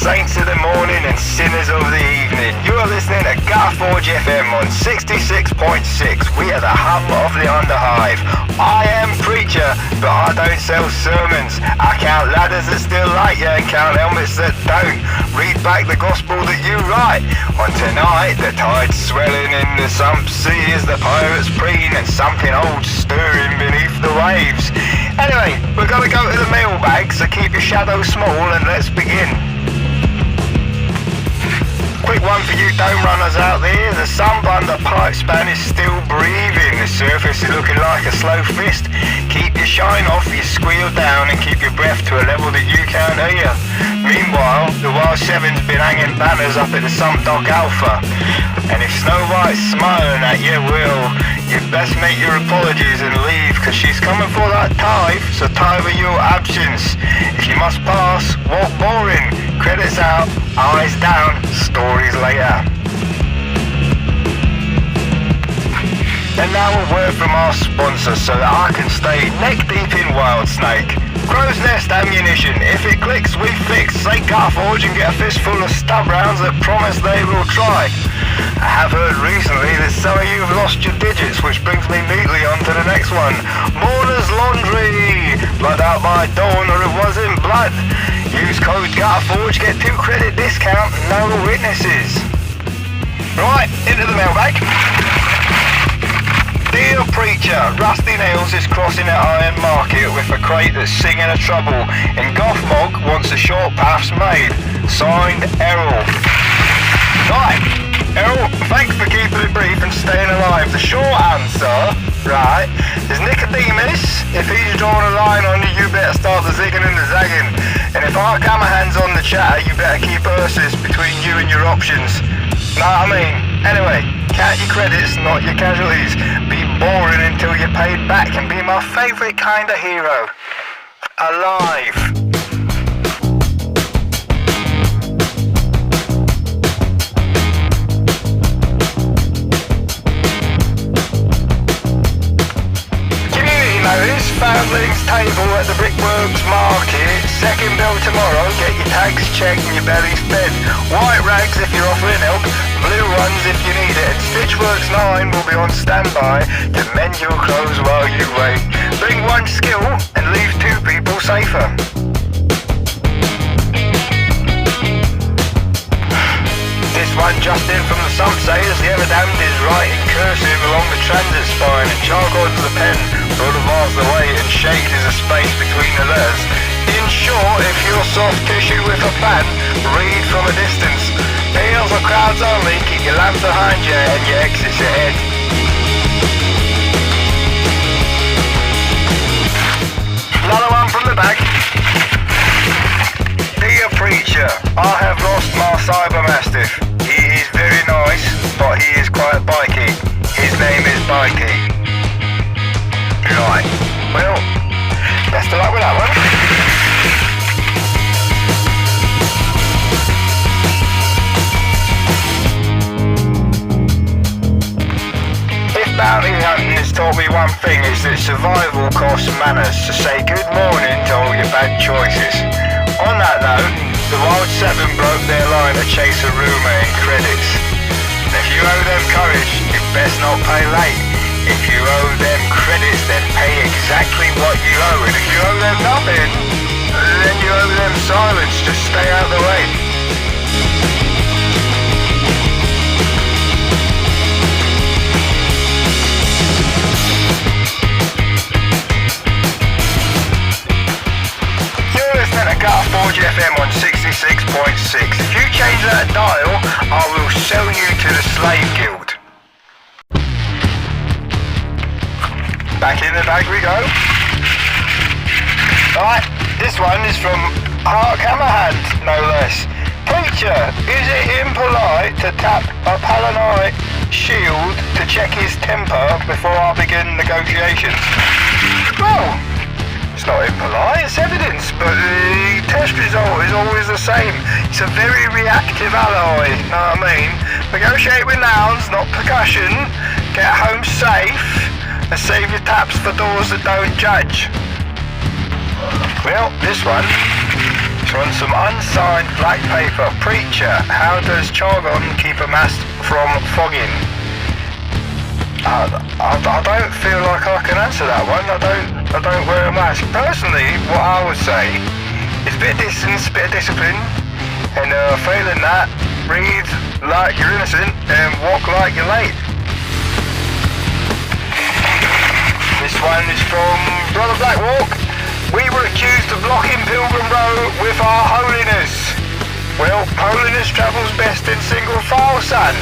saints of the morning and sinners of the evening. You are listening to Gutterforge FM on 66.6. We are the hub of the underhive. I am Preacha, but I don't sell sermons. I count ladders that still light you and count helmets that don't. Read back the gospel that you write. On tonight, the tide's swelling in the sump sea as the pirates preen and something old stirring beneath the waves. Anyway, we're going to go to the mailbag, so keep your shadow small and let's begin. Quick one for you dome runners out there. The sump under pipe span is still breathing. The surface is looking like a slow fist. Keep your shine off, you squeal down and keep your breath to a level that you can't hear. Meanwhile, the Wild Seven's been hanging banners up at the Sump Dock Alpha. And if Snow White's smiling at you, well, you'd best make your apologies and leave, cause she's coming for that tithe, so tithe your absence. If you must pass, walk boring. Credits out, eyes down, stories later. And now a word from our sponsor so that I can stay neck deep in Wild Snake. Crow's Nest Ammunition. If it clicks, we fix. Say Gutterforge and get a fistful of stub rounds that promise they will try. I have heard recently that some of you have lost your digits, which brings me neatly on to the next one. Mourner's Laundry. Blood out my dawn or it wasn't blood. Use code Gutterforge, get 2 credit discount, no witnesses. Right, into the mailbag. Dear Preacha, Rusty Nails is crossing at Iron Market with a crate that's singing a trouble, and Gothmog wants a short paths made. Signed, Errol. Right, Errol, thanks for keeping it brief and staying alive. The short answer, right, is Nicodemus. If he's drawn a line on you, you better start the zigging and the zagging. And if I come my hands on the chatter, you better keep purses between you and your options. Know what I mean? Anyway, count your credits, not your casualties. Be boring until you're paid back and be my favourite kind of hero. Alive. Foundlings table at the Brickworks Market. Second bell tomorrow, get your tags checked and your belly's fed. White rags if you're offering help, blue ones if you need it. And Stitchworks 9 will be on standby to mend your clothes while you wait. Bring 1 skill and leave 2 people safer. This one just in from the Sump says the Everdamned is writing cursive along the transit spine and Chargod's the pen. Sort of miles away and shade is a space between the letters. In short, if you're soft tissue with a fan, read from a distance. Meals or crowds only, keep your lamps behind you and your exits ahead. Another one from the back. Dear Preacha, I have lost my Cyber Mastiff. He is very nice, but he is quite bikey. His name is Bikey. Right, well, best of luck with that one. If bounty hunting has taught me one thing, is that survival costs manners, so say good morning to all your bad choices. On that note, the Wild 7 broke their line to chase a rumour in credits. And if you owe them courage, you best not pay late. If you owe them credits, then pay exactly what you owe. And if you owe them nothing, then you owe them silence. Just stay out of the way. You're listening to Gutterforge FM on 66.6. If you change that dial, I will sell you to the Slave Guild. Back in the bag we go. Right, this one is from Hark Hammerhand, no less. Preacha, is it impolite to tap a Palanite shield to check his temper before I begin negotiations? Well, it's not impolite, it's evidence, but the test result is always the same. It's a very reactive alloy, know what I mean? Negotiate with nouns, not percussion. Get home safe. And save your taps for doors that don't judge. Well, this one is one, some unsigned black paper. Preacha, how does Chargon keep a mast from fogging? I don't feel like I can answer that one. I don't wear a mask. Personally, what I would say is a bit of distance, bit of discipline, and failing that, breathe like you're innocent and walk like you're late. This one is from Brother Blackwalk. We were accused of blocking Pilgrim Road with our holiness. Well, holiness travels best in single file, son.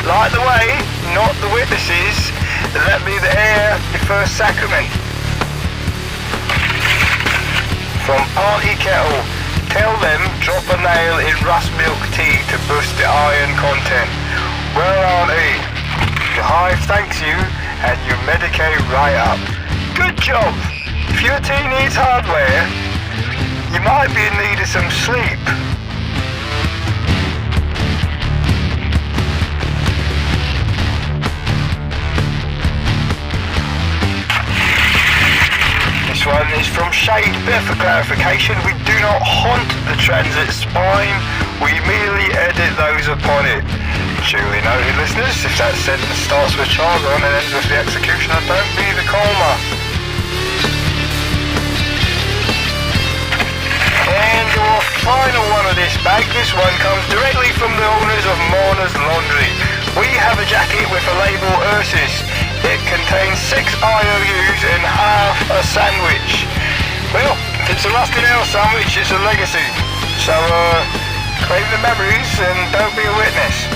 Light the way, not the witnesses. Let me the air, the first sacrament. From Auntie Kettle. Tell them drop a nail in rust milk tea to boost the iron content. Well, Auntie, the hive thanks you and you medicate right up. Good job! If your tea needs hardware, you might be in need of some sleep. This one is from Shade. Bit for clarification, we do not haunt the transit spine, we merely edit those upon it. Duly noted, listeners. If that sentence starts with Chargon and ends with the executioner, don't be the coma. And your final one of this bag, this one comes directly from the owners of Mourner's Laundry. We have a jacket with a label Ursus. It contains 6 IOUs and half a sandwich. Well, if it's a rusty nail sandwich, it's a legacy. So, crave the memories and don't be a witness.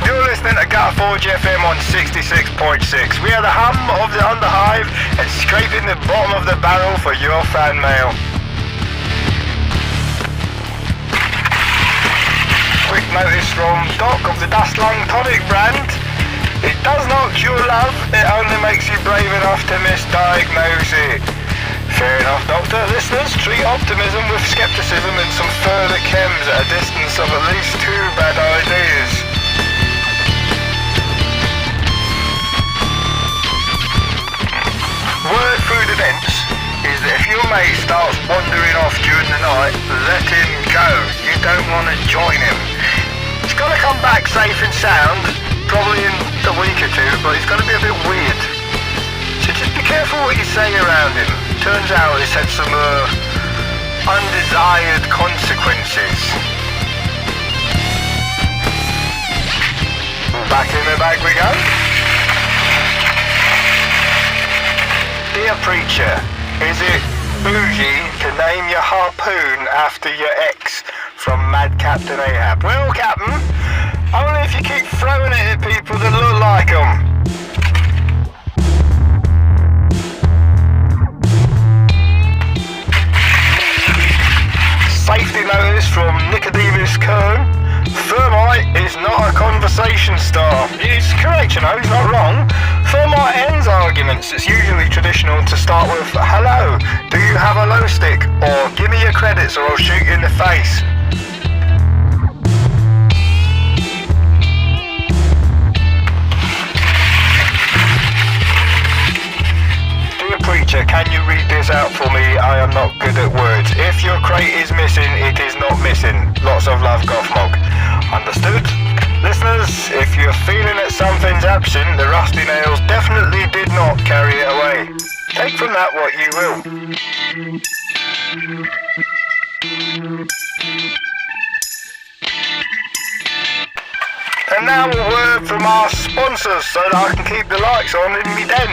You're listening to Gutterforge FM on 66.6. We are the hum of the underhive and scraping the bottom of the barrel for your fan mail. Quick notice from Doc of the Dust Lung Tonic brand. It does not cure love, it only makes you brave enough to misdiagnose it. Fair enough, Doctor. Listeners, treat optimism with skepticism and some further chems at a distance of at least 2 bad ideas. Word through the vents is that if your mate starts wandering off during the night, let him go. You don't want to join him. He's got to come back safe and sound, probably in a week or 2, but he's got to be a bit weird. So just be careful what you say around him. Turns out it's had some undesired consequences. Back in the bag we go. Dear Preacha, is it bougie to name your harpoon after your ex from Mad Captain Ahab? Well, Captain, only if you keep throwing it at people that look like them. Safety notice from Nicodemus Kern. Thermite is not a conversation star. It's correct, you know, he's not wrong. Thermite ends arguments. It's usually traditional to start with, hello, do you have a low stick? Or give me your credits or I'll shoot you in the face. Dear Preacha, can you read this out for me? I am not good at words. If your crate is missing, it is not missing. Lots of love, Gothmog. Understood? Listeners, if you're feeling that something's absent, the rusty nails definitely did not carry it away. Take from that what you will. And now a word from our sponsors so that I can keep the lights on in me den.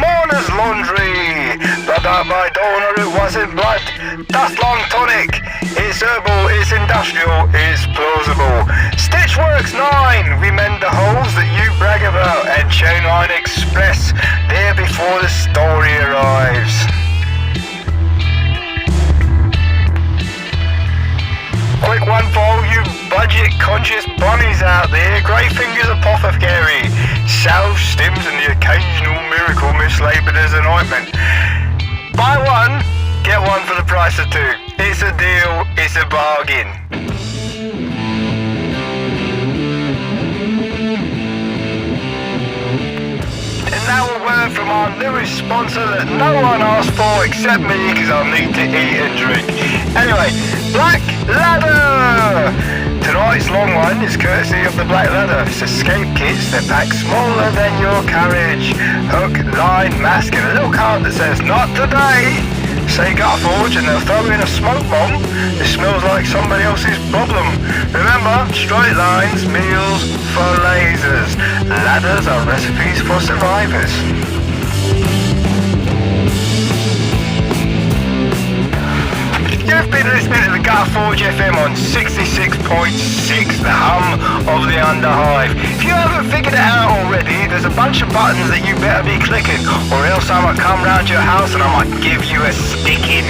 Mourner's Laundry. Blood out my donor, it wasn't blood. Dust Lung Tonic. It's herbal, it's industrial, it's plausible. Stitchworks 9. We mend the holes that you brag about. And Chainline Express. There before the story arrives. Quick one for all you budget-conscious bunnies out there. Grey Fingers Apothecary, salve, stims and the occasional miracle mislabeled as an ointment. Buy one, get one for the price of 2. It's a deal, it's a bargain. And now a word from our newest sponsor that no one asked for except me because I need to eat and drink. Anyway, Black Ladder! Tonight's long one is courtesy of the Black Ladder. It's escape kits that pack smaller than your carriage. Hook, line, mask and a little card that says, "Not today." Say Gutterforge and they'll throw in a smoke bomb. It smells like somebody else's problem. Remember, straight lines, meals for lasers. Ladders are recipes for survivors. You've been listening to the Gutterforge FM on 66.6, the hum of the Underhive. If you haven't figured it out already, there's a bunch of buttons that you better be clicking, or else I might come round your house and I might give you a sticking.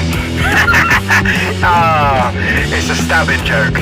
It's a stabbing joke.